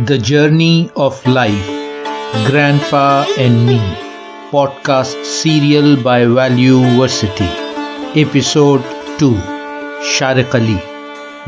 The Journey of Life, Grandpa and Me, podcast serial by Valueversity, Episode 2, Sharik Ali.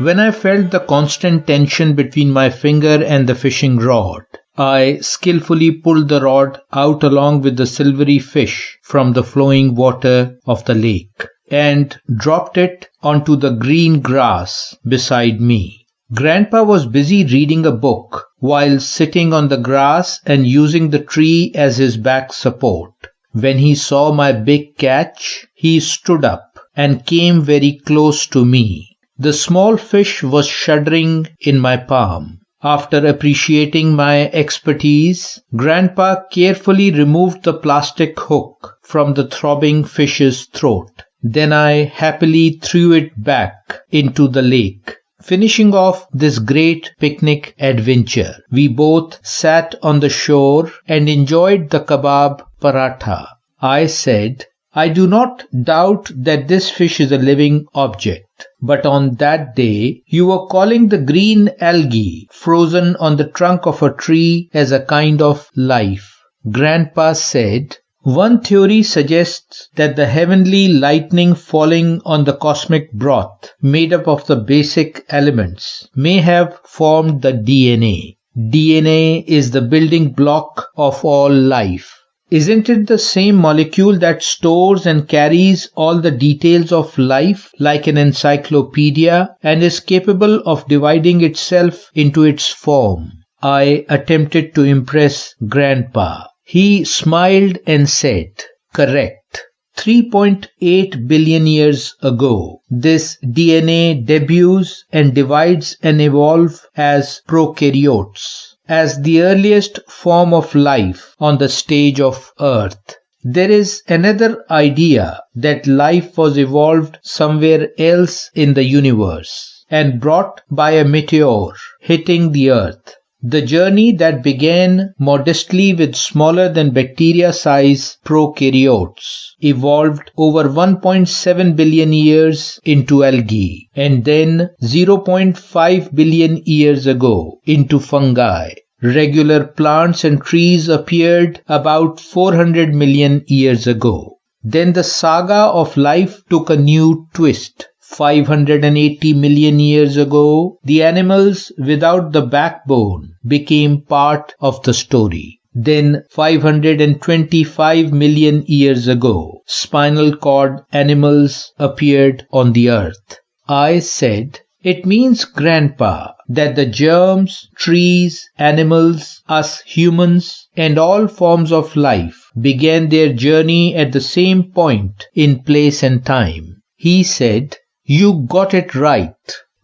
When I felt the constant tension between my finger and the fishing rod, I skillfully pulled the rod out along with the silvery fish from the flowing water of the lake and dropped it onto the green grass beside me. Grandpa was busy reading a book while sitting on the grass and using the tree as his back support. When he saw my big catch, he stood up and came very close to me. The small fish was shuddering in my palm. After appreciating my expertise, Grandpa carefully removed the plastic hook from the throbbing fish's throat. Then I happily threw it back into the lake. Finishing off this great picnic adventure, we both sat on the shore and enjoyed the kebab paratha. I said, I do not doubt that this fish is a living object, but on that day you were calling the green algae frozen on the trunk of a tree as a kind of life. Grandpa said, one theory suggests that the heavenly lightning falling on the cosmic broth, made up of the basic elements, may have formed the DNA. DNA is the building block of all life. Isn't it the same molecule that stores and carries all the details of life like an encyclopedia and is capable of dividing itself into its form? I attempted to impress Grandpa. He smiled and said, correct. 3.8 billion years ago, this DNA debuts and divides and evolves as prokaryotes, as the earliest form of life on the stage of Earth. There is another idea that life was evolved somewhere else in the universe and brought by a meteor hitting the Earth. The journey that began modestly with smaller than bacteria size prokaryotes evolved over 1.7 billion years into algae and then 0.5 billion years ago into fungi. Regular plants and trees appeared about 400 million years ago. Then the saga of life took a new twist. 580 million years ago, the animals without the backbone became part of the story. Then 525 million years ago, spinal cord animals appeared on the earth. I said, it means, Grandpa, that the germs, trees, animals, us humans, and all forms of life began their journey at the same point in place and time. He said, you got it right.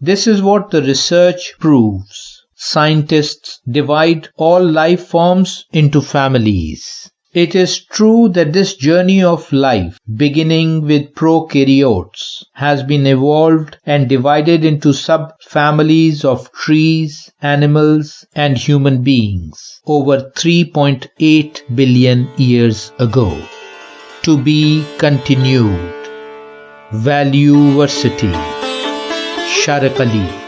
This is what the research proves. Scientists divide all life forms into families. It is true that this journey of life, beginning with prokaryotes, has been evolved and divided into subfamilies of trees, animals, and human beings over 3.8 billion years ago. To be continued. Valueversity, Sharik Ali.